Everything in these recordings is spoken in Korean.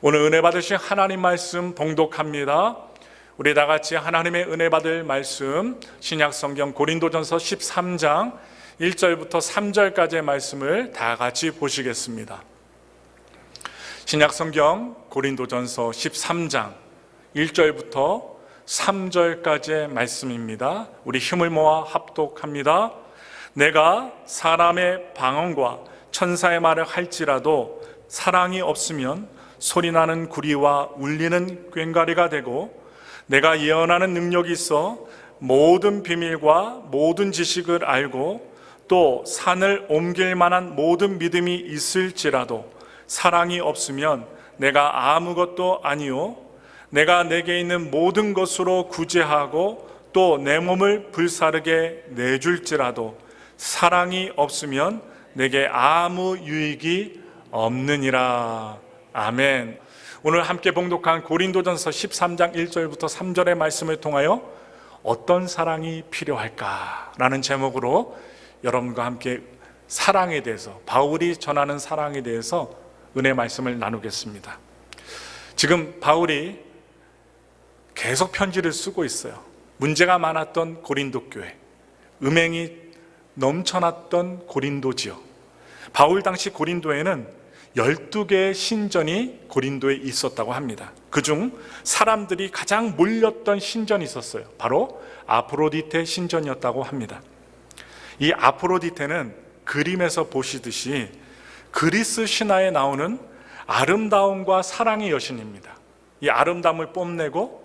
오늘 은혜 받으신 하나님 말씀 봉독합니다. 우리 다 같이 하나님의 은혜 받을 말씀 신약 성경 고린도전서 13장 1절부터 3절까지의 말씀을 다 같이 보시겠습니다. 신약 성경 고린도전서 13장 1절부터 3절까지의 말씀입니다. 우리 힘을 모아 합독합니다. 내가 사람의 방언과 천사의 말을 할지라도 사랑이 없으면 소리나는 구리와 울리는 꽹과리가 되고, 내가 예언하는 능력이 있어 모든 비밀과 모든 지식을 알고 또 산을 옮길 만한 모든 믿음이 있을지라도 사랑이 없으면 내가 아무것도 아니요, 내가 내게 있는 모든 것으로 구제하고 또 내 몸을 불사르게 내줄지라도 사랑이 없으면 내게 아무 유익이 없느니라. 아멘. 오늘 함께 봉독한 고린도전서 13장 1절부터 3절의 말씀을 통하여 어떤 사랑이 필요할까라는 제목으로 여러분과 함께 사랑에 대해서, 바울이 전하는 사랑에 대해서 은혜 말씀을 나누겠습니다. 지금 바울이 계속 편지를 쓰고 있어요. 문제가 많았던 고린도 교회, 음행이 넘쳐났던 고린도 지역. 바울 당시 고린도에는 12개의 신전이 고린도에 있었다고 합니다. 그중 사람들이 가장 몰렸던 신전이 있었어요. 바로 아프로디테 신전이었다고 합니다. 이 아프로디테는 그림에서 보시듯이 그리스 신화에 나오는 아름다움과 사랑의 여신입니다. 이 아름다움을 뽐내고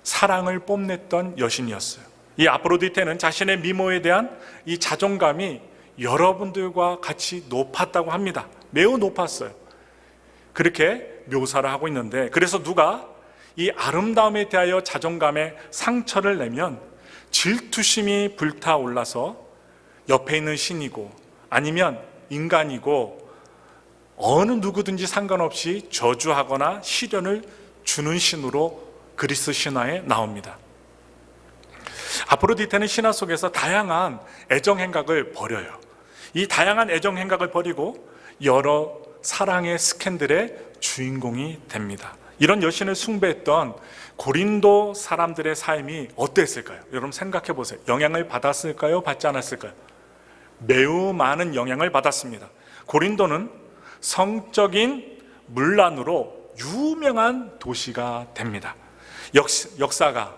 사랑을 뽐냈던 여신이었어요. 이 아프로디테는 자신의 미모에 대한 이 자존감이 여러분들과 같이 높았다고 합니다. 매우 높았어요. 그렇게 묘사를 하고 있는데, 그래서 누가 이 아름다움에 대하여 자존감에 상처를 내면 질투심이 불타올라서 옆에 있는 신이고 아니면 인간이고 어느 누구든지 상관없이 저주하거나 시련을 주는 신으로 그리스 신화에 나옵니다. 아프로디테는 신화 속에서 다양한 애정 행각을 벌여요. 이 다양한 애정 행각을 벌이고 여러 사랑의 스캔들의 주인공이 됩니다. 이런 여신을 숭배했던 고린도 사람들의 삶이 어땠을까요? 여러분 생각해 보세요. 영향을 받았을까요? 받지 않았을까요? 매우 많은 영향을 받았습니다. 고린도는 성적인 문란으로 유명한 도시가 됩니다. 역사가,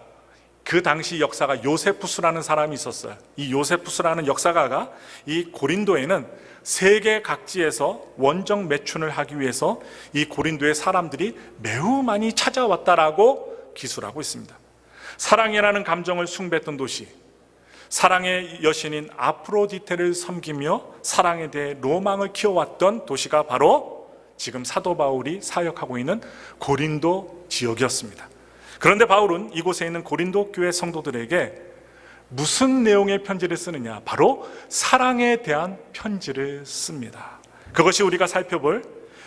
그 당시 역사가 요세푸스라는 사람이 있었어요. 이 요세푸스라는 역사가가 이 고린도에는 세계 각지에서 원정 매춘을 하기 위해서 이 고린도의 사람들이 매우 많이 찾아왔다라고 기술하고 있습니다. 사랑이라는 감정을 숭배했던 도시, 사랑의 여신인 아프로디테를 섬기며 사랑에 대해 로망을 키워왔던 도시가 바로 지금 사도 바울이 사역하고 있는 고린도 지역이었습니다. 그런데 바울은 이곳에 있는 고린도 교회 성도들에게 무슨 내용의 편지를 쓰느냐? 바로 사랑에 대한 편지를 씁니다. 그것이 우리가 살펴볼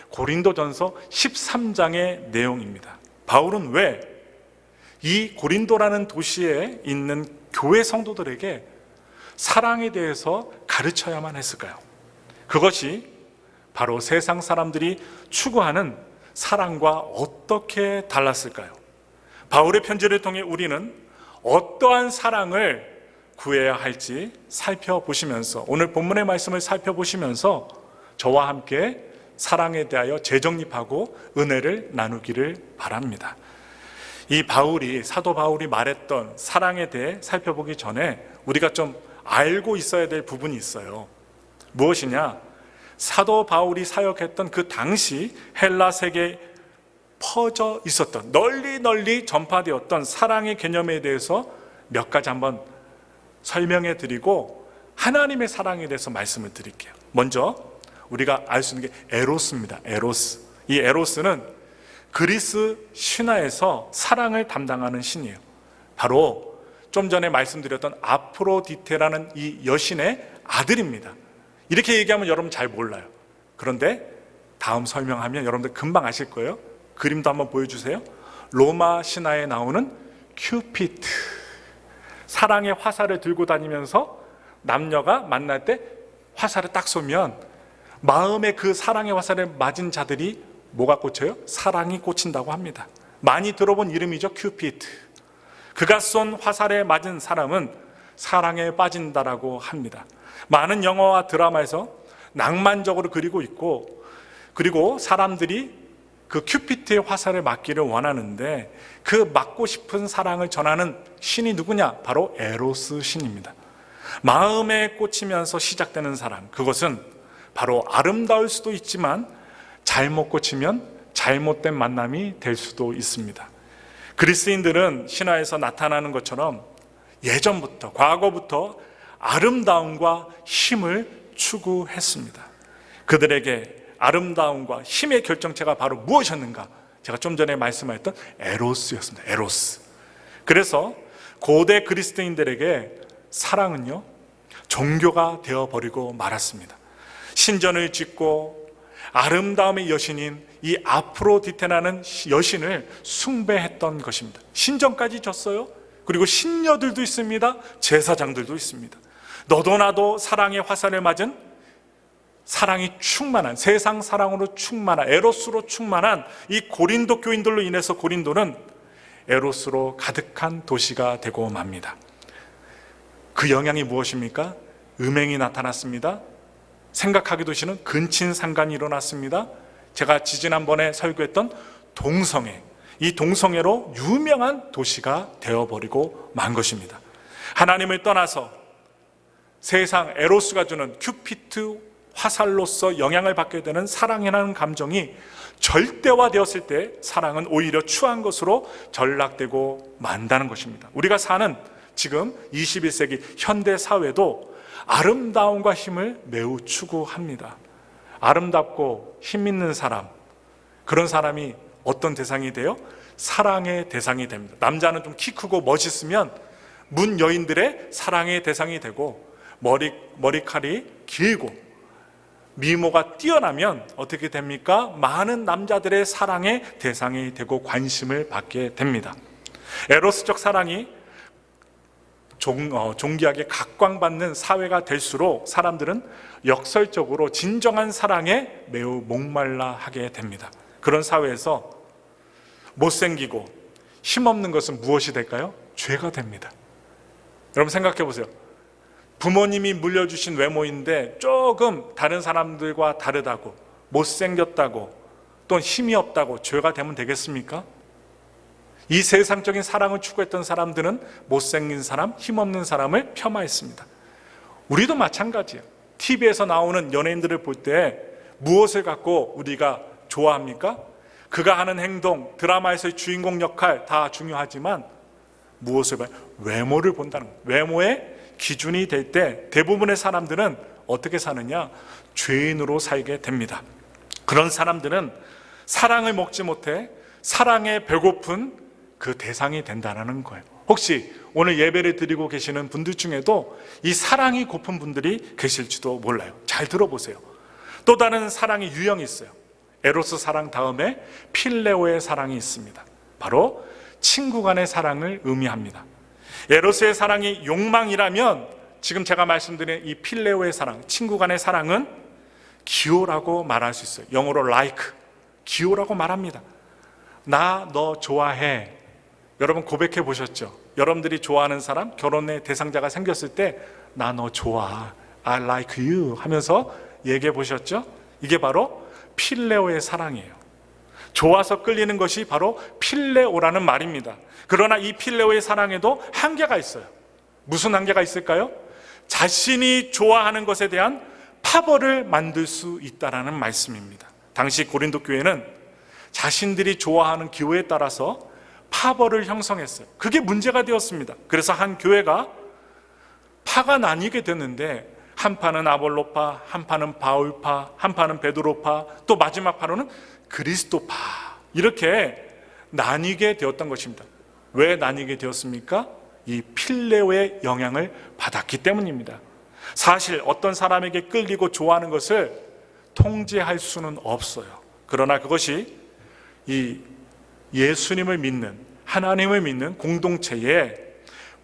고린도전서 13장의 내용입니다. 바울은 왜 이 고린도라는 도시에 있는 교회 성도들에게 사랑에 대해서 가르쳐야만 했을까요? 그것이 바로 세상 사람들이 추구하는 사랑과 어떻게 달랐을까요? 바울의 편지를 통해 우리는 어떠한 사랑을 구해야 할지 살펴보시면서, 오늘 본문의 말씀을 살펴보시면서 저와 함께 사랑에 대하여 재정립하고 은혜를 나누기를 바랍니다. 이 바울이, 사도 바울이 말했던 사랑에 대해 살펴보기 전에 우리가 좀 알고 있어야 될 부분이 있어요. 무엇이냐? 사도 바울이 사역했던 그 당시 헬라 세계에 퍼져 있었던, 널리 전파되었던 사랑의 개념에 대해서 몇 가지 한번 설명해 드리고 하나님의 사랑에 대해서 말씀을 드릴게요. 먼저 우리가 알 수 있는 게 에로스입니다. 에로스. 이 에로스는 그리스 신화에서 사랑을 담당하는 신이에요. 바로 좀 전에 말씀드렸던 아프로디테라는 이 여신의 아들입니다. 이렇게 얘기하면 여러분 잘 몰라요. 그런데 다음 설명하면 여러분들 금방 아실 거예요. 그림도 한번 보여주세요. 로마 신화에 나오는 큐피트, 사랑의 화살을 들고 다니면서 남녀가 만날 때 화살을 딱 쏘면 마음에 그 사랑의 화살에 맞은 자들이 뭐가 꽂혀요? 사랑이 꽂힌다고 합니다. 많이 들어본 이름이죠. 큐피드. 그가 쏜 화살에 맞은 사람은 사랑에 빠진다라고 합니다. 많은 영화와 드라마에서 낭만적으로 그리고 있고, 그리고 사람들이 그 큐피드의 화살을 맞기를 원하는데 그 맞고 싶은 사랑을 전하는 신이 누구냐? 바로 에로스 신입니다. 마음에 꽂히면서 시작되는 사랑, 그것은 바로 아름다울 수도 있지만 잘못 꽂히면 잘못된 만남이 될 수도 있습니다. 그리스인들은 신화에서 나타나는 것처럼 예전부터, 과거부터 아름다움과 힘을 추구했습니다. 그들에게 아름다움과 힘의 결정체가 바로 무엇이었는가? 제가 좀 전에 말씀하셨던 에로스였습니다. 에로스. 그래서 고대 그리스도인들에게 사랑은요, 종교가 되어버리고 말았습니다. 신전을 짓고 아름다움의 여신인 이 아프로디테라는 여신을 숭배했던 것입니다. 신전까지 졌어요. 그리고 신녀들도 있습니다. 제사장들도 있습니다. 너도 나도 사랑의 화살을 맞은, 사랑이 충만한, 세상 사랑으로 충만한, 에로스로 충만한 이 고린도 교인들로 인해서 고린도는 에로스로 가득한 도시가 되고 맙니다. 그 영향이 무엇입니까? 음행이 나타났습니다. 생각하기도 싫은 근친상간이 일어났습니다. 제가 지지난번에 설교했던 동성애, 이 동성애로 유명한 도시가 되어버리고 만 것입니다. 하나님을 떠나서 세상 에로스가 주는 큐피드 화살로서 영향을 받게 되는 사랑이라는 감정이 절대화되었을 때 사랑은 오히려 추한 것으로 전락되고 만다는 것입니다. 우리가 사는 지금 21세기 현대 사회도 아름다움과 힘을 매우 추구합니다. 아름답고 힘 있는 사람, 그런 사람이 어떤 대상이 돼요? 사랑의 대상이 됩니다. 남자는 좀 키 크고 멋있으면 문 여인들의 사랑의 대상이 되고, 머리칼이 길고 미모가 뛰어나면 어떻게 됩니까? 많은 남자들의 사랑의 대상이 되고 관심을 받게 됩니다. 에로스적 사랑이 존귀하게 각광받는 사회가 될수록 사람들은 역설적으로 진정한 사랑에 매우 목말라 하게 됩니다. 그런 사회에서 못생기고 힘없는 것은 무엇이 될까요? 죄가 됩니다. 여러분 생각해 보세요. 부모님이 물려주신 외모인데 조금 다른 사람들과 다르다고, 못생겼다고, 또 힘이 없다고 죄가 되면 되겠습니까? 이 세상적인 사랑을 추구했던 사람들은 못생긴 사람, 힘없는 사람을 폄하했습니다. 우리도 마찬가지예요. TV에서 나오는 연예인들을 볼 때 무엇을 갖고 우리가 좋아합니까? 그가 하는 행동, 드라마에서의 주인공 역할 다 중요하지만 무엇을 봐요? 외모를 본다는 거예요. 외모의 기준이 될 때 대부분의 사람들은 어떻게 사느냐? 죄인으로 살게 됩니다. 그런 사람들은 사랑을 먹지 못해 사랑에 배고픈 그 대상이 된다는 거예요. 혹시 오늘 예배를 드리고 계시는 분들 중에도 이 사랑이 고픈 분들이 계실지도 몰라요. 잘 들어보세요. 또 다른 사랑의 유형이 있어요. 에로스 사랑 다음에 필레오의 사랑이 있습니다. 바로 친구 간의 사랑을 의미합니다. 에로스의 사랑이 욕망이라면 지금 제가 말씀드린 이 필레오의 사랑, 친구 간의 사랑은 기호라고 말할 수 있어요. 영어로 like, 기호라고 말합니다. 나 너 좋아해. 여러분 고백해 보셨죠? 여러분들이 좋아하는 사람, 결혼의 대상자가 생겼을 때 나 너 좋아, I like you 하면서 얘기해 보셨죠? 이게 바로 필레오의 사랑이에요. 좋아서 끌리는 것이 바로 필레오라는 말입니다. 그러나 이 필레오의 사랑에도 한계가 있어요. 무슨 한계가 있을까요? 자신이 좋아하는 것에 대한 파벌을 만들 수 있다는 말씀입니다. 당시 고린도 교회는 자신들이 좋아하는 기호에 따라서 파벌을 형성했어요. 그게 문제가 되었습니다. 그래서 한 교회가 파가 나뉘게 됐는데 한 파는 아볼로파, 한 파는 바울파, 한 파는 베드로파, 또 마지막 파로는 그리스도파, 이렇게 나뉘게 되었던 것입니다. 왜 나뉘게 되었습니까? 이 필레오의 영향을 받았기 때문입니다. 사실 어떤 사람에게 끌리고 좋아하는 것을 통제할 수는 없어요. 그러나 그것이 이 예수님을 믿는, 하나님을 믿는 공동체에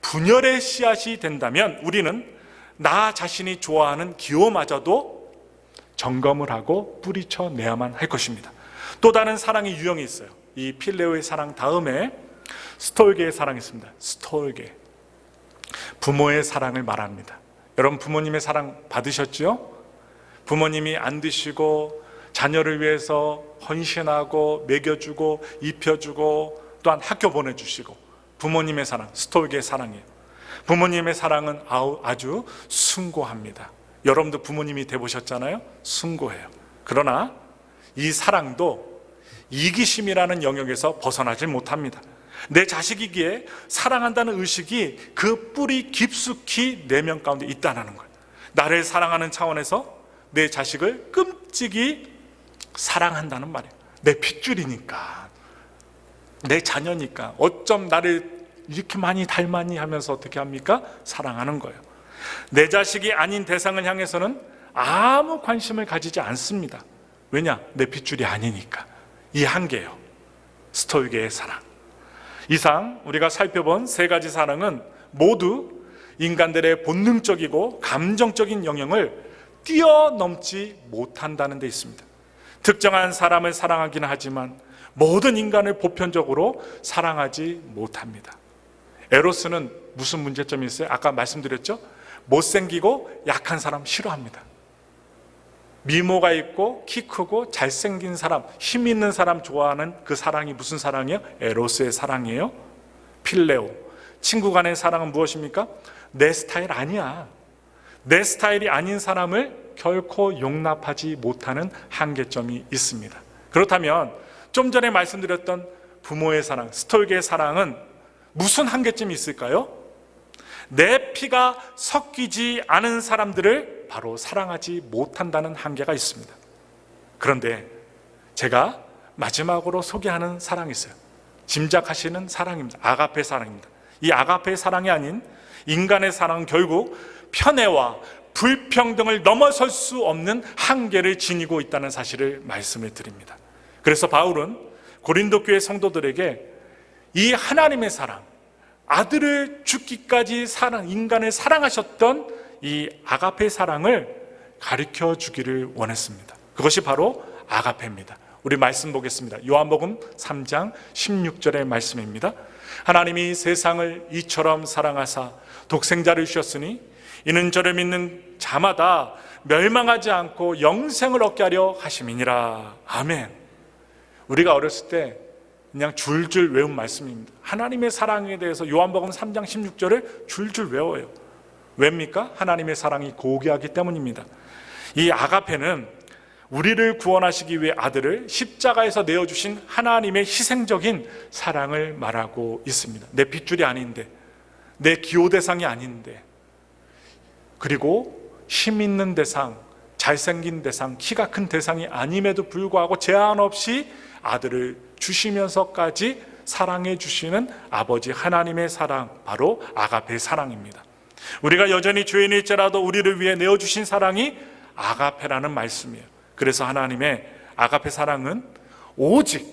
분열의 씨앗이 된다면 우리는 나 자신이 좋아하는 기호마저도 점검을 하고 뿌리쳐내야만 할 것입니다. 또 다른 사랑의 유형이 있어요. 이 필레오의 사랑 다음에 스토이게의 사랑이 있습니다. 스토이게, 부모의 사랑을 말합니다. 여러분 부모님의 사랑 받으셨죠? 부모님이 안 드시고 자녀를 위해서 헌신하고 먹여주고 입혀주고 또한 학교 보내주시고, 부모님의 사랑, 스토이게의 사랑이에요. 부모님의 사랑은 아주 숭고합니다. 여러분도 부모님이 돼보셨잖아요? 숭고해요. 그러나 이 사랑도 이기심이라는 영역에서 벗어나질 못합니다. 내 자식이기에 사랑한다는 의식이 그 뿌리 깊숙이 내면 가운데 있다는 거예요. 나를 사랑하는 차원에서 내 자식을 끔찍이 사랑한다는 말이에요. 내 핏줄이니까, 내 자녀니까 어쩜 나를 이렇게 많이 닮았니 하면서 어떻게 합니까? 사랑하는 거예요. 내 자식이 아닌 대상을 향해서는 아무 관심을 가지지 않습니다. 왜냐? 내 핏줄이 아니니까. 이 한계예요. 스토이게의 사랑. 이상 우리가 살펴본 세 가지 사랑은 모두 인간들의 본능적이고 감정적인 영역을 뛰어넘지 못한다는 데 있습니다. 특정한 사람을 사랑하기는 하지만 모든 인간을 보편적으로 사랑하지 못합니다. 에로스는 무슨 문제점이 있어요? 아까 말씀드렸죠? 못생기고 약한 사람 싫어합니다. 미모가 있고 키 크고 잘생긴 사람, 힘 있는 사람 좋아하는 그 사랑이 무슨 사랑이에요? 에로스의 사랑이에요. 필레오, 친구 간의 사랑은 무엇입니까? 내 스타일 아니야. 내 스타일이 아닌 사람을 결코 용납하지 못하는 한계점이 있습니다. 그렇다면 좀 전에 말씀드렸던 부모의 사랑, 스토이게의 사랑은 무슨 한계점이 있을까요? 내 피가 섞이지 않은 사람들을 바로 사랑하지 못한다는 한계가 있습니다. 그런데 제가 마지막으로 소개하는 사랑이 있어요. 짐작하시는 사랑입니다. 아가페 사랑입니다. 이 아가페 사랑이 아닌 인간의 사랑은 결국 편애와 불평등을 넘어설 수 없는 한계를 지니고 있다는 사실을 말씀을 드립니다. 그래서 바울은 고린도 교회 성도들에게 이 하나님의 사랑, 아들을 죽기까지 인간을 사랑하셨던 이 아가페 사랑을 가르쳐 주기를 원했습니다. 그것이 바로 아가페입니다. 우리 말씀 보겠습니다. 요한복음 3장 16절의 말씀입니다. 하나님이 세상을 이처럼 사랑하사 독생자를 주셨으니 이는 저를 믿는 자마다 멸망하지 않고 영생을 얻게 하려 하심이니라. 아멘. 우리가 어렸을 때 그냥 줄줄 외운 말씀입니다. 하나님의 사랑에 대해서 요한복음 3장 16절을 줄줄 외워요. 왜입니까? 하나님의 사랑이 고귀하기 때문입니다. 이 아가페는 우리를 구원하시기 위해 아들을 십자가에서 내어주신 하나님의 희생적인 사랑을 말하고 있습니다. 내 핏줄이 아닌데, 내 기호 대상이 아닌데, 그리고 힘 있는 대상, 잘생긴 대상, 키가 큰 대상이 아님에도 불구하고 제한 없이 아들을 주시면서까지 사랑해 주시는 아버지 하나님의 사랑, 바로 아가페 사랑입니다. 우리가 여전히 죄인일지라도 우리를 위해 내어주신 사랑이 아가페라는 말씀이에요. 그래서 하나님의 아가페 사랑은 오직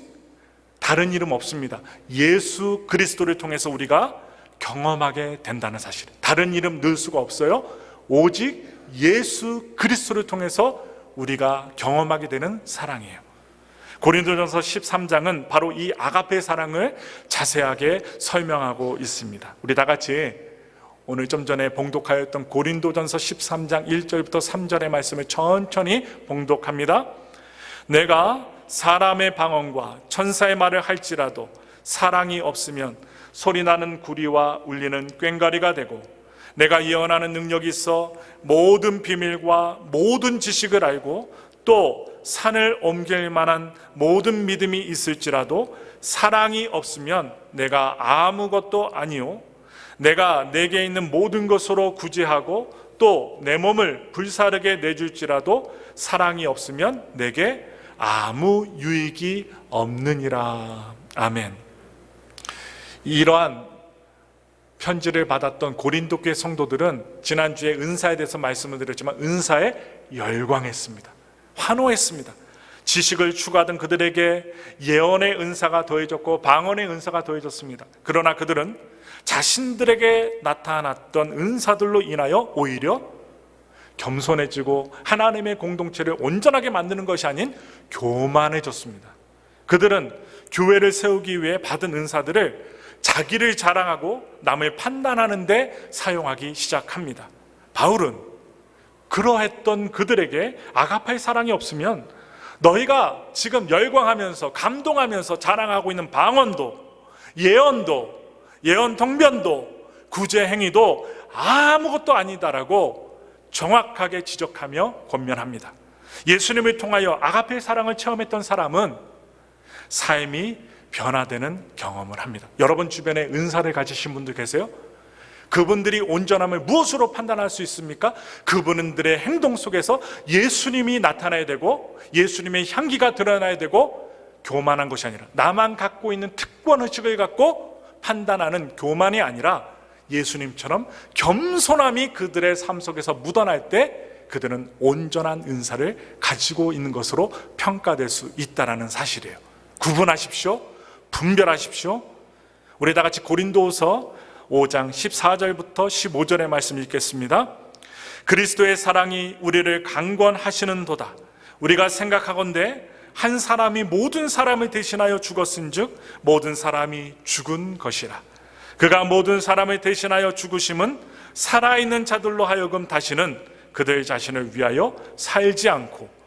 다른 이름 없습니다. 예수 그리스도를 통해서 우리가 경험하게 된다는 사실, 다른 이름 넣을 수가 없어요. 오직 예수 그리스도를 통해서 우리가 경험하게 되는 사랑이에요. 고린도전서 13장은 바로 이 아가페 사랑을 자세하게 설명하고 있습니다. 우리 다 같이 오늘 좀 전에 봉독하였던 고린도전서 13장 1절부터 3절의 말씀을 천천히 봉독합니다. 내가 사람의 방언과 천사의 말을 할지라도 사랑이 없으면 소리나는 구리와 울리는 꽹과리가 되고, 내가 예언하는 능력이 있어 모든 비밀과 모든 지식을 알고 또 산을 옮길 만한 모든 믿음이 있을지라도 사랑이 없으면 내가 아무것도 아니요, 내가 내게 있는 모든 것으로 구제하고 또 내 몸을 불사르게 내줄지라도 사랑이 없으면 내게 아무 유익이 없느니라. 아멘. 이러한 편지를 받았던 고린도 교회 성도들은 지난주에 은사에 대해서 말씀을 드렸지만 은사에 열광했습니다. 환호했습니다. 지식을 추구하던 그들에게 예언의 은사가 더해졌고 방언의 은사가 더해졌습니다. 그러나 그들은 자신들에게 나타났던 은사들로 인하여 오히려 겸손해지고 하나님의 공동체를 온전하게 만드는 것이 아닌 교만해졌습니다. 그들은 교회를 세우기 위해 받은 은사들을 자기를 자랑하고 남을 판단하는 데 사용하기 시작합니다. 바울은 그러했던 그들에게 아가페의 사랑이 없으면 너희가 지금 열광하면서 감동하면서 자랑하고 있는 방언도, 예언도, 예언 통변도, 구제 행위도 아무것도 아니다라고 정확하게 지적하며 권면합니다. 예수님을 통하여 아가페의 사랑을 체험했던 사람은 삶이 변화되는 경험을 합니다. 여러분 주변에 은사를 가지신 분들 계세요? 그분들이 온전함을 무엇으로 판단할 수 있습니까? 그분들의 행동 속에서 예수님이 나타나야 되고 예수님의 향기가 드러나야 되고, 교만한 것이 아니라 나만 갖고 있는 특권의식을 갖고 판단하는 교만이 아니라 예수님처럼 겸손함이 그들의 삶 속에서 묻어날 때 그들은 온전한 은사를 가지고 있는 것으로 평가될 수 있다는 사실이에요. 구분하십시오. 분별하십시오. 우리 다 같이 고린도후서 5장 14절부터 15절의 말씀 읽겠습니다. 그리스도의 사랑이 우리를 강권하시는도다. 우리가 생각하건대 한 사람이 모든 사람을 대신하여 죽었은즉 모든 사람이 죽은 것이라. 그가 모든 사람을 대신하여 죽으심은 살아있는 자들로 하여금 다시는 그들 자신을 위하여 살지 않고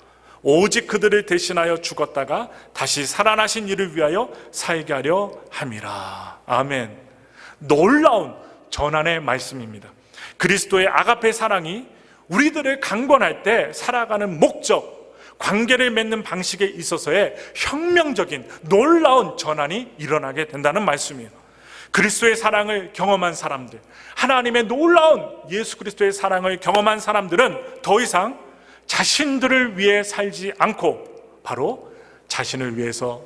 오직 그들을 대신하여 죽었다가 다시 살아나신 이를 위하여 살게 하려 함이라. 아멘. 놀라운 전환의 말씀입니다. 그리스도의 아가페 사랑이 우리들을 강권할 때 살아가는 목적, 관계를 맺는 방식에 있어서의 혁명적인 놀라운 전환이 일어나게 된다는 말씀이에요. 그리스도의 사랑을 경험한 사람들, 하나님의 놀라운 예수 그리스도의 사랑을 경험한 사람들은 더 이상 자신들을 위해 살지 않고 바로 자신을 위해서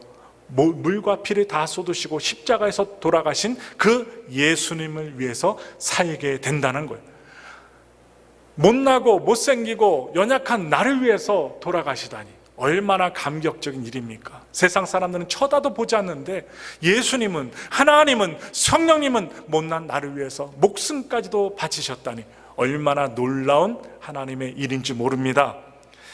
물과 피를 다 쏟으시고 십자가에서 돌아가신 그 예수님을 위해서 살게 된다는 거예요. 못나고 못생기고 연약한 나를 위해서 돌아가시다니 얼마나 감격적인 일입니까? 세상 사람들은 쳐다도 보지 않는데 예수님은, 하나님은, 성령님은 못난 나를 위해서 목숨까지도 바치셨다니 얼마나 놀라운 하나님의 일인지 모릅니다.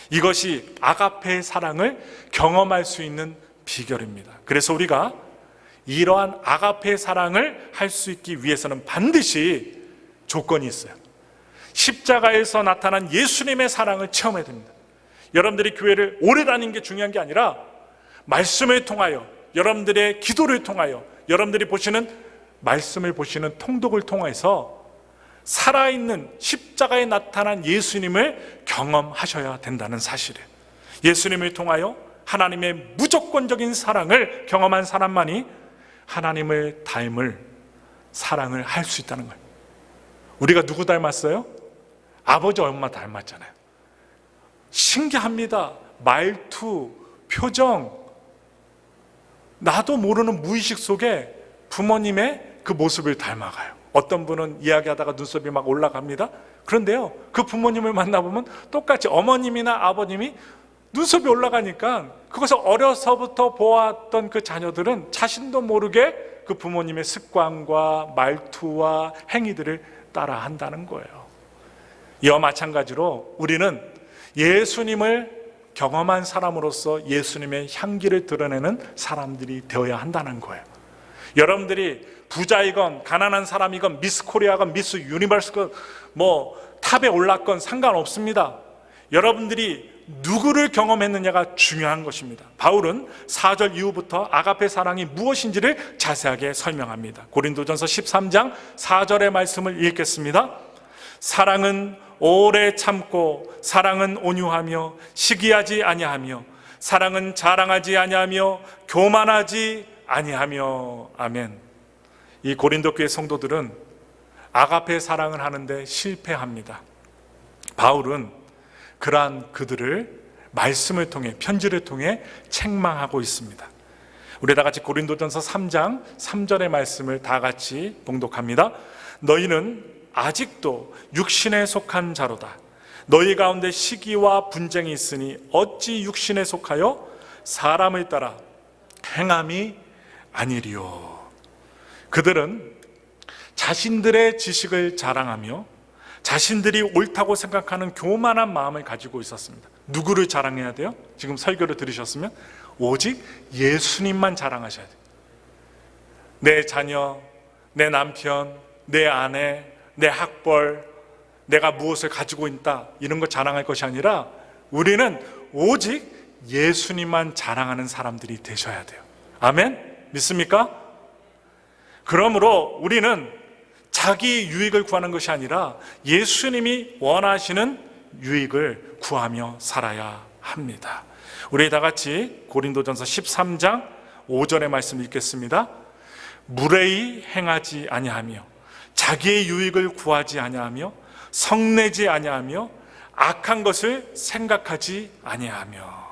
이것이 아가페의 사랑을 경험할 수 있는 비결입니다. 그래서 우리가 이러한 아가페의 사랑을 할 수 있기 위해서는 반드시 조건이 있어요. 십자가에서 나타난 예수님의 사랑을 체험해야 됩니다. 여러분들이 교회를 오래 다니는 게 중요한 게 아니라 말씀을 통하여, 여러분들의 기도를 통하여, 여러분들이 보시는 말씀을 보시는 통독을 통해서 살아있는 십자가에 나타난 예수님을 경험하셔야 된다는 사실이에요. 예수님을 통하여 하나님의 무조건적인 사랑을 경험한 사람만이 하나님을 닮을 사랑을 할 수 있다는 거예요. 우리가 누구 닮았어요? 아버지 엄마 닮았잖아요. 신기합니다. 말투, 표정, 나도 모르는 무의식 속에 부모님의 그 모습을 닮아가요. 어떤 분은 이야기하다가 눈썹이 막 올라갑니다. 그런데요, 그 부모님을 만나보면 똑같이 어머님이나 아버님이 눈썹이 올라가니까 그것을 어려서부터 보았던 그 자녀들은 자신도 모르게 그 부모님의 습관과 말투와 행위들을 따라 한다는 거예요. 이와 마찬가지로 우리는 예수님을 경험한 사람으로서 예수님의 향기를 드러내는 사람들이 되어야 한다는 거예요. 여러분들이 부자이건 가난한 사람이건 미스 코리아건 미스 유니버스건 탑에 올랐건 상관없습니다. 여러분들이 누구를 경험했느냐가 중요한 것입니다. 바울은 4절 이후부터 아가페 사랑이 무엇인지를 자세하게 설명합니다. 고린도전서 13장 4절의 말씀을 읽겠습니다. 사랑은 오래 참고, 사랑은 온유하며 시기하지 아니하며, 사랑은 자랑하지 아니하며 교만하지 아니하며. 아멘. 이 고린도 교회 성도들은 아가페 사랑을 하는데 실패합니다. 바울은 그러한 그들을 말씀을 통해, 편지를 통해 책망하고 있습니다. 우리 다 같이 고린도전서 3장 3절의 말씀을 다 같이 봉독합니다. 너희는 아직도 육신에 속한 자로다. 너희 가운데 시기와 분쟁이 있으니 어찌 육신에 속하여 사람을 따라 행함이 아니리요. 그들은 자신들의 지식을 자랑하며 자신들이 옳다고 생각하는 교만한 마음을 가지고 있었습니다. 누구를 자랑해야 돼요? 지금 설교를 들으셨으면 오직 예수님만 자랑하셔야 돼요. 내 자녀, 내 남편, 내 아내, 내 학벌, 내가 무엇을 가지고 있다, 이런 거 자랑할 것이 아니라 우리는 오직 예수님만 자랑하는 사람들이 되셔야 돼요. 아멘? 믿습니까? 그러므로 우리는 자기 유익을 구하는 것이 아니라 예수님이 원하시는 유익을 구하며 살아야 합니다. 우리 다 같이 고린도전서 13장 5절의 말씀 읽겠습니다. 무례히 행하지 아니하며 자기의 유익을 구하지 아니하며 성내지 아니하며 악한 것을 생각하지 아니하며.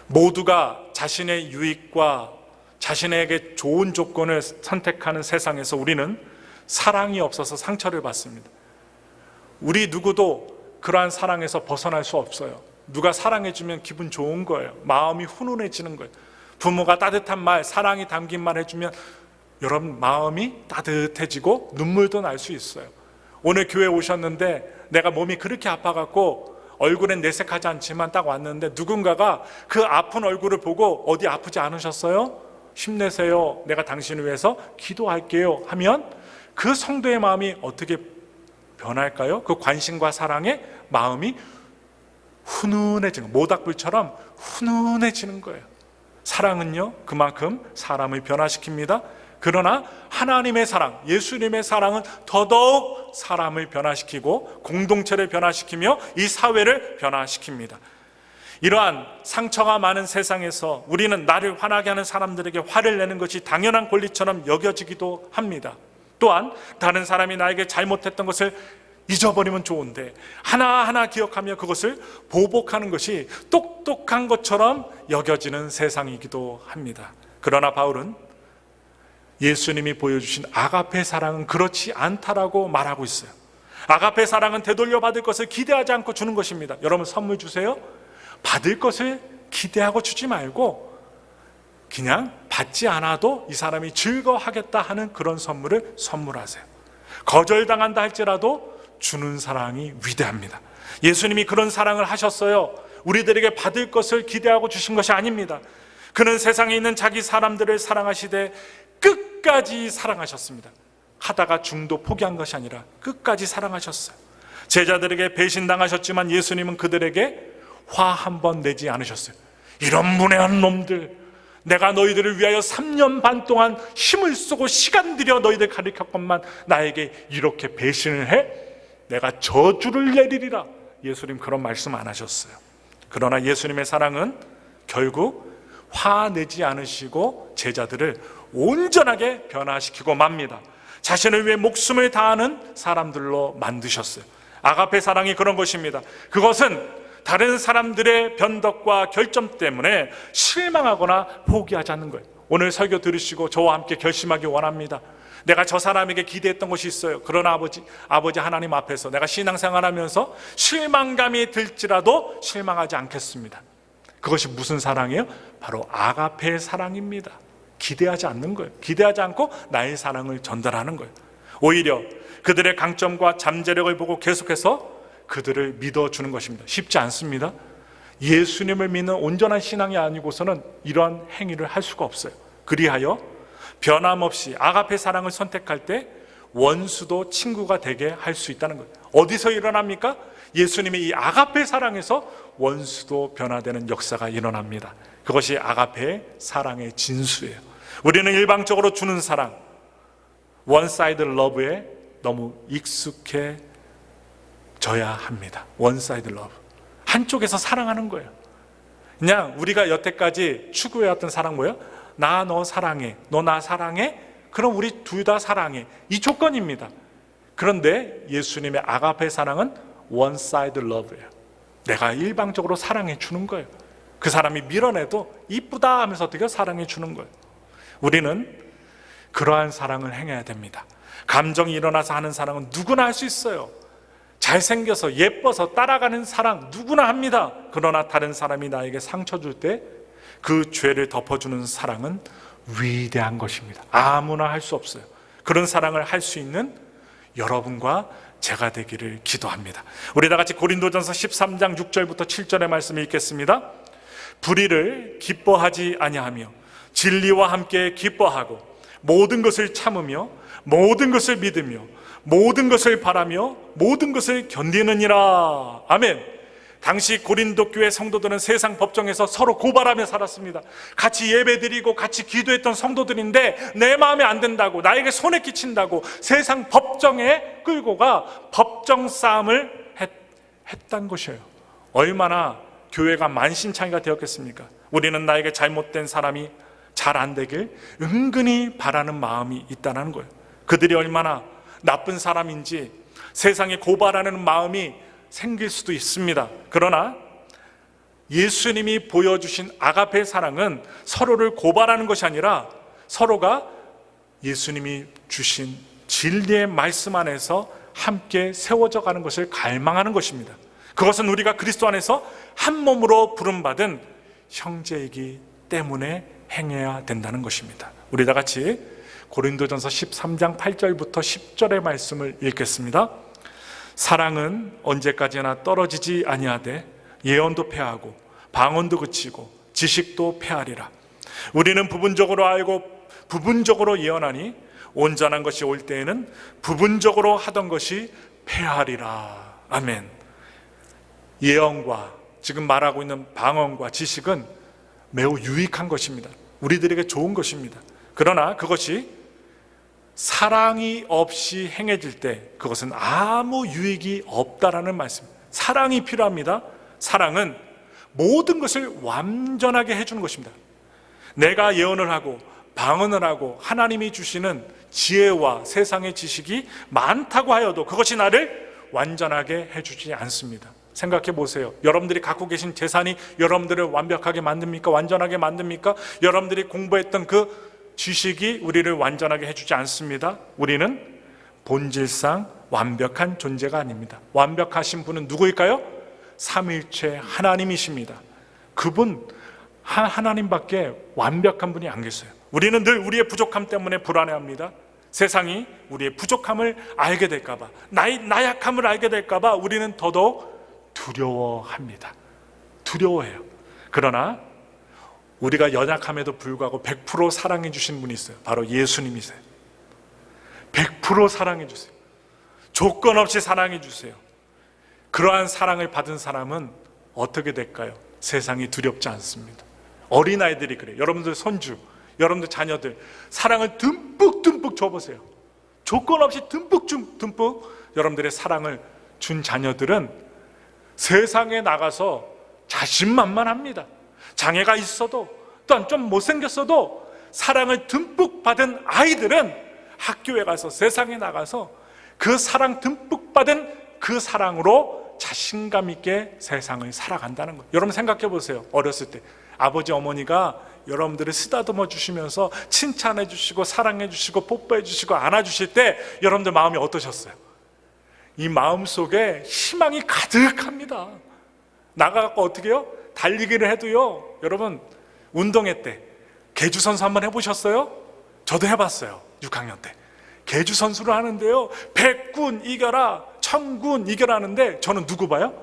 모두가 자신의 유익과 자신에게 좋은 조건을 선택하는 세상에서 우리는 사랑이 없어서 상처를 받습니다. 우리 누구도 그러한 사랑에서 벗어날 수 없어요. 누가 사랑해주면 기분 좋은 거예요. 마음이 훈훈해지는 거예요. 부모가 따뜻한 말, 사랑이 담긴 말 해주면 여러분 마음이 따뜻해지고 눈물도 날 수 있어요. 오늘 교회 오셨는데 내가 몸이 그렇게 아파갖고 얼굴엔 내색하지 않지만 딱 왔는데 누군가가 그 아픈 얼굴을 보고 어디 아프지 않으셨어요? 힘내세요. 내가 당신을 위해서 기도할게요 하면 그 성도의 마음이 어떻게 변할까요? 그 관심과 사랑에 마음이 훈훈해지는, 모닥불처럼 훈훈해지는 거예요. 사랑은요 그만큼 사람을 변화시킵니다. 그러나 하나님의 사랑, 예수님의 사랑은 더더욱 사람을 변화시키고 공동체를 변화시키며 이 사회를 변화시킵니다. 이러한 상처가 많은 세상에서 우리는 나를 화나게 하는 사람들에게 화를 내는 것이 당연한 권리처럼 여겨지기도 합니다. 또한 다른 사람이 나에게 잘못했던 것을 잊어버리면 좋은데 하나하나 기억하며 그것을 보복하는 것이 똑똑한 것처럼 여겨지는 세상이기도 합니다. 그러나 바울은 예수님이 보여주신 아가페 사랑은 그렇지 않다라고 말하고 있어요. 아가페 사랑은 되돌려 받을 것을 기대하지 않고 주는 것입니다. 여러분 선물 주세요. 받을 것을 기대하고 주지 말고 그냥 받지 않아도 이 사람이 즐거워하겠다 하는 그런 선물을 선물하세요. 거절당한다 할지라도 주는 사랑이 위대합니다. 예수님이 그런 사랑을 하셨어요. 우리들에게 받을 것을 기대하고 주신 것이 아닙니다. 그는 세상에 있는 자기 사람들을 사랑하시되 끝까지 사랑하셨습니다. 하다가 중도 포기한 것이 아니라 끝까지 사랑하셨어요. 제자들에게 배신당하셨지만 예수님은 그들에게 화 한 번 내지 않으셨어요. 이런 문외한 놈들, 내가 너희들을 위하여 3년 반 동안 힘을 쓰고 시간 들여 너희들 가르쳤건만 나에게 이렇게 배신을 해? 내가 저주를 내리리라. 예수님 그런 말씀 안 하셨어요. 그러나 예수님의 사랑은 결국 화내지 않으시고 제자들을 온전하게 변화시키고 맙니다. 자신을 위해 목숨을 다하는 사람들로 만드셨어요. 아가페 사랑이 그런 것입니다. 그것은 다른 사람들의 변덕과 결점 때문에 실망하거나 포기하지 않는 거예요. 오늘 설교 들으시고 저와 함께 결심하기 원합니다. 내가 저 사람에게 기대했던 것이 있어요. 그러나 아버지 하나님 앞에서 내가 신앙생활하면서 실망감이 들지라도 실망하지 않겠습니다. 그것이 무슨 사랑이에요? 바로 아가페의 사랑입니다. 기대하지 않는 거예요. 기대하지 않고 나의 사랑을 전달하는 거예요. 오히려 그들의 강점과 잠재력을 보고 계속해서 그들을 믿어주는 것입니다. 쉽지 않습니다. 예수님을 믿는 온전한 신앙이 아니고서는 이러한 행위를 할 수가 없어요. 그리하여 변함없이 아가페 사랑을 선택할 때 원수도 친구가 되게 할 수 있다는 거예요. 어디서 일어납니까? 예수님이 이 아가페 사랑에서 원수도 변화되는 역사가 일어납니다. 그것이 아가페의 사랑의 진수예요. 우리는 일방적으로 주는 사랑, 원사이드 러브에 너무 익숙해져야 합니다. 원사이드 러브, 한쪽에서 사랑하는 거예요. 그냥 우리가 여태까지 추구해왔던 사랑 뭐예요? 나 너 사랑해, 너 나 사랑해, 그럼 우리 둘 다 사랑해, 이 조건입니다. 그런데 예수님의 아가페 사랑은 원사이드 러브예요. 내가 일방적으로 사랑해 주는 거예요. 그 사람이 밀어내도 이쁘다 하면서 어떻게 사랑해 주는 거예요. 우리는 그러한 사랑을 행해야 됩니다. 감정이 일어나서 하는 사랑은 누구나 할 수 있어요. 잘생겨서 예뻐서 따라가는 사랑 누구나 합니다. 그러나 다른 사람이 나에게 상처 줄 때 그 죄를 덮어주는 사랑은 위대한 것입니다. 아무나 할 수 없어요. 그런 사랑을 할 수 있는 여러분과 제가 되기를 기도합니다. 우리 다 같이 고린도전서 13장 6절부터 7절의 말씀을 읽겠습니다. 불의를 기뻐하지 아니하며 진리와 함께 기뻐하고 모든 것을 참으며 모든 것을 믿으며 모든 것을 바라며 모든 것을 견디느니라. 아멘. 당시 고린도 교회 성도들은 세상 법정에서 서로 고발하며 살았습니다. 같이 예배드리고 같이 기도했던 성도들인데 내 마음에 안 든다고, 나에게 손해 끼친다고 세상 법정에 끌고 가 법정 싸움을 했단 것이에요. 얼마나 교회가 만신창이가 되었겠습니까? 우리는 나에게 잘못된 사람이 잘 안 되길 은근히 바라는 마음이 있다는 거예요. 그들이 얼마나 나쁜 사람인지 세상에 고발하는 마음이 생길 수도 있습니다. 그러나 예수님이 보여주신 아가페 사랑은 서로를 고발하는 것이 아니라 서로가 예수님이 주신 진리의 말씀 안에서 함께 세워져 가는 것을 갈망하는 것입니다. 그것은 우리가 그리스도 안에서 한 몸으로 부름받은 형제이기 때문에 행해야 된다는 것입니다. 우리 다 같이 고린도전서 13장 8절부터 10절의 말씀을 읽겠습니다. 사랑은 언제까지나 떨어지지 아니하되 예언도 패하고 방언도 그치고 지식도 패하리라. 우리는 부분적으로 알고 부분적으로 예언하니 온전한 것이 올 때에는 부분적으로 하던 것이 패하리라. 아멘. 예언과 지금 말하고 있는 방언과 지식은 매우 유익한 것입니다. 우리들에게 좋은 것입니다. 그러나 그것이 사랑이 없이 행해질 때 그것은 아무 유익이 없다라는 말씀입니다. 사랑이 필요합니다. 사랑은 모든 것을 완전하게 해주는 것입니다. 내가 예언을 하고 방언을 하고 하나님이 주시는 지혜와 세상의 지식이 많다고 하여도 그것이 나를 완전하게 해주지 않습니다. 생각해 보세요. 여러분들이 갖고 계신 재산이 여러분들을 완벽하게 만듭니까? 완전하게 만듭니까? 여러분들이 공부했던 그 지식이 우리를 완전하게 해주지 않습니다. 우리는 본질상 완벽한 존재가 아닙니다. 완벽하신 분은 누구일까요? 삼위일체 하나님이십니다. 그분 하나님밖에 완벽한 분이 안 계세요. 우리는 늘 우리의 부족함 때문에 불안해합니다. 세상이 우리의 부족함을 알게 될까 봐, 나약함을 알게 될까 봐 우리는 더더욱 두려워합니다. 두려워해요. 그러나 우리가 연약함에도 불구하고 100% 사랑해 주신 분이 있어요. 바로 예수님이세요. 100% 사랑해 주세요. 조건 없이 사랑해 주세요. 그러한 사랑을 받은 사람은 어떻게 될까요? 세상이 두렵지 않습니다. 어린아이들이 그래요. 여러분들 손주, 여러분들 자녀들 사랑을 듬뿍 줘보세요. 조건 없이 듬뿍 여러분들의 사랑을 준 자녀들은 세상에 나가서 자신만만합니다. 장애가 있어도 또한 좀 못생겼어도 사랑을 듬뿍 받은 아이들은 학교에 가서 세상에 나가서 그 사랑 듬뿍 받은 그 사랑으로 자신감 있게 세상을 살아간다는 거예요. 여러분 생각해 보세요. 어렸을 때 아버지 어머니가 여러분들을 쓰다듬어 주시면서 칭찬해 주시고 사랑해 주시고 뽀뽀해 주시고 안아 주실 때 여러분들 마음이 어떠셨어요? 이 마음 속에 희망이 가득합니다. 나가갖고 어떻게 해요? 달리기를 해도요, 여러분 운동회 때 계주 선수 한번 해보셨어요? 저도 해봤어요. 6학년 때 계주 선수를 하는데요, 100군 이겨라 1000군 이겨라 하는데 저는 누구 봐요?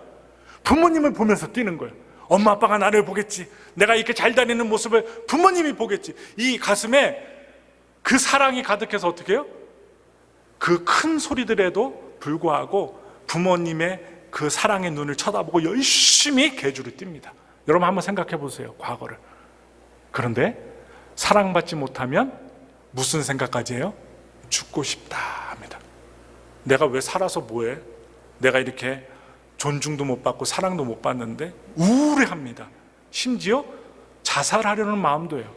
부모님을 보면서 뛰는 거예요. 엄마 아빠가 나를 보겠지, 내가 이렇게 잘 다니는 모습을 부모님이 보겠지. 이 가슴에 그 사랑이 가득해서 어떻게 해요? 그 큰 소리들에도 불구하고 부모님의 그 사랑의 눈을 쳐다보고 열심히 계주를 띱니다. 여러분 한번 생각해 보세요. 과거를. 그런데 사랑받지 못하면 무슨 생각까지 해요? 죽고 싶다 합니다. 내가 왜 살아서 뭐해? 내가 이렇게 존중도 못 받고 사랑도 못 받는데 우울해합니다. 심지어 자살하려는 마음도 해요.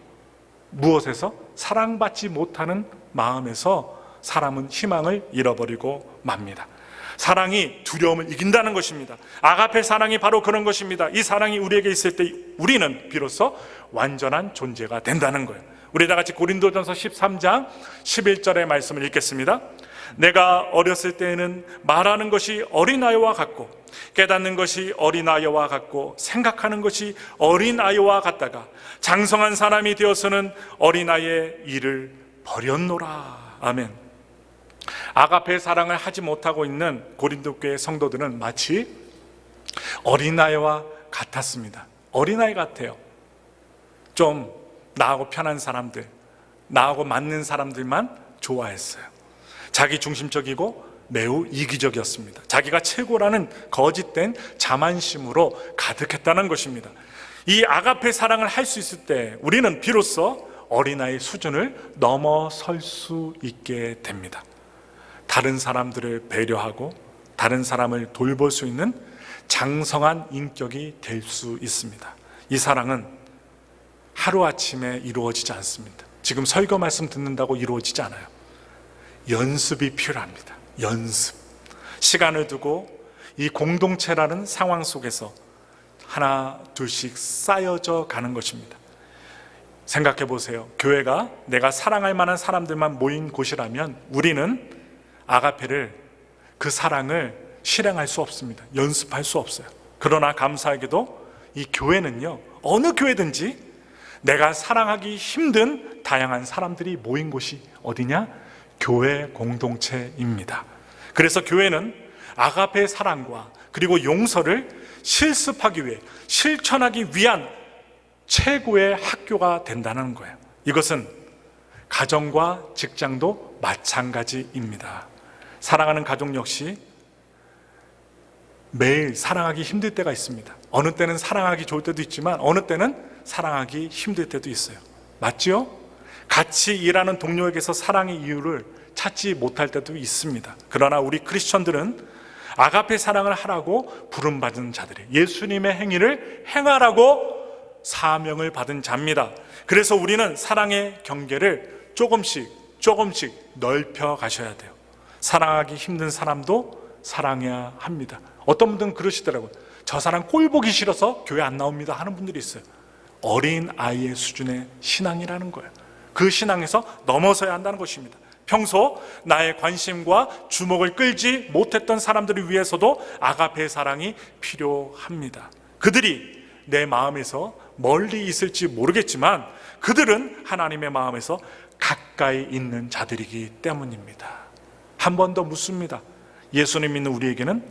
무엇에서? 사랑받지 못하는 마음에서 사람은 희망을 잃어버리고 맙니다. 사랑이 두려움을 이긴다는 것입니다. 아가페 사랑이 바로 그런 것입니다. 이 사랑이 우리에게 있을 때 우리는 비로소 완전한 존재가 된다는 거예요. 우리 다 같이 고린도전서 13장 11절의 말씀을 읽겠습니다. 내가 어렸을 때에는 말하는 것이 어린아이와 같고 깨닫는 것이 어린아이와 같고 생각하는 것이 어린아이와 같다가 장성한 사람이 되어서는 어린아이의 일을 버렸노라. 아멘. 아가페 사랑을 하지 못하고 있는 고린도 교회 성도들은 마치 어린아이와 같았습니다. 어린아이 같아요. 좀 나하고 편한 사람들, 나하고 맞는 사람들만 좋아했어요. 자기 중심적이고 매우 이기적이었습니다. 자기가 최고라는 거짓된 자만심으로 가득했다는 것입니다. 이 아가페 사랑을 할 수 있을 때 우리는 비로소 어린아이 수준을 넘어설 수 있게 됩니다. 다른 사람들을 배려하고 다른 사람을 돌볼 수 있는 장성한 인격이 될 수 있습니다. 이 사랑은 하루아침에 이루어지지 않습니다. 지금 설교 말씀 듣는다고 이루어지지 않아요. 연습이 필요합니다. 연습. 시간을 두고 이 공동체라는 상황 속에서 하나 둘씩 쌓여져 가는 것입니다. 생각해 보세요. 교회가 내가 사랑할 만한 사람들만 모인 곳이라면 우리는 아가페를, 그 사랑을 실행할 수 없습니다. 연습할 수 없어요. 그러나 감사하게도 이 교회는요, 어느 교회든지 내가 사랑하기 힘든 다양한 사람들이 모인 곳이 어디냐? 교회 공동체입니다. 그래서 교회는 아가페 사랑과 그리고 용서를 실습하기 위해, 실천하기 위한 최고의 학교가 된다는 거예요. 이것은 가정과 직장도 마찬가지입니다. 사랑하는 가족 역시 매일 사랑하기 힘들 때가 있습니다. 어느 때는 사랑하기 좋을 때도 있지만 어느 때는 사랑하기 힘들 때도 있어요. 맞죠? 같이 일하는 동료에게서 사랑의 이유를 찾지 못할 때도 있습니다. 그러나 우리 크리스천들은 아가페 사랑을 하라고 부름받은 자들이, 예수님의 행위를 행하라고 사명을 받은 자입니다. 그래서 우리는 사랑의 경계를 조금씩 넓혀 가셔야 돼요. 사랑하기 힘든 사람도 사랑해야 합니다. 어떤 분들은 그러시더라고요. 저 사람 꼴 보기 싫어서 교회 안 나옵니다 하는 분들이 있어요. 어린 아이의 수준의 신앙이라는 거예요. 그 신앙에서 넘어서야 한다는 것입니다. 평소 나의 관심과 주목을 끌지 못했던 사람들을 위해서도 아가페 사랑이 필요합니다. 그들이 내 마음에서 멀리 있을지 모르겠지만 그들은 하나님의 마음에서 가까이 있는 자들이기 때문입니다. 한 번 더 묻습니다. 예수님 믿는 우리에게는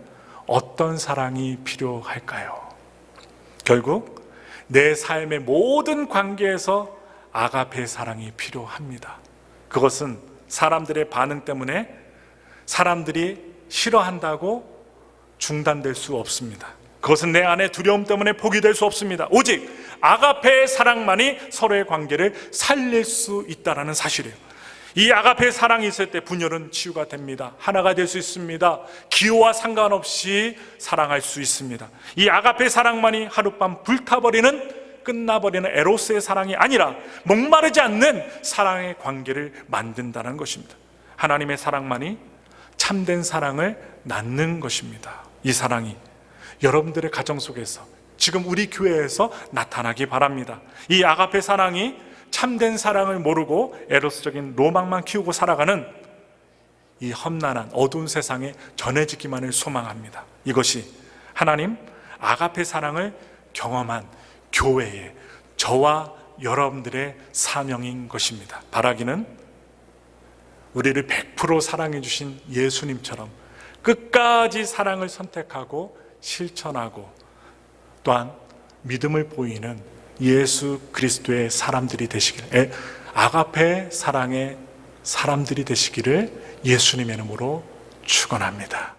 어떤 사랑이 필요할까요? 결국 내 삶의 모든 관계에서 아가페 사랑이 필요합니다. 그것은 사람들의 반응 때문에 사람들이 싫어한다고 중단될 수 없습니다. 그것은 내 안의 두려움 때문에 포기될 수 없습니다. 오직 아가페의 사랑만이 서로의 관계를 살릴 수 있다는 사실이에요. 이 아가페의 사랑이 있을 때 분열은 치유가 됩니다. 하나가 될 수 있습니다. 기호와 상관없이 사랑할 수 있습니다. 이 아가페 사랑만이 하룻밤 불타버리는, 끝나버리는 에로스의 사랑이 아니라 목마르지 않는 사랑의 관계를 만든다는 것입니다. 하나님의 사랑만이 참된 사랑을 낳는 것입니다. 이 사랑이 여러분들의 가정 속에서, 지금 우리 교회에서 나타나기 바랍니다. 이 아가페 사랑이 참된 사랑을 모르고 에로스적인 로망만 키우고 살아가는 이 험난한 어두운 세상에 전해지기만을 소망합니다. 이것이 하나님 아가페 사랑을 경험한 교회의, 저와 여러분들의 사명인 것입니다. 바라기는 우리를 100% 사랑해 주신 예수님처럼 끝까지 사랑을 선택하고 실천하고 또한 믿음을 보이는 예수 그리스도의 사람들이 되시기를, 아가페 사랑의 사람들이 되시기를 예수님의 이름으로 축원합니다.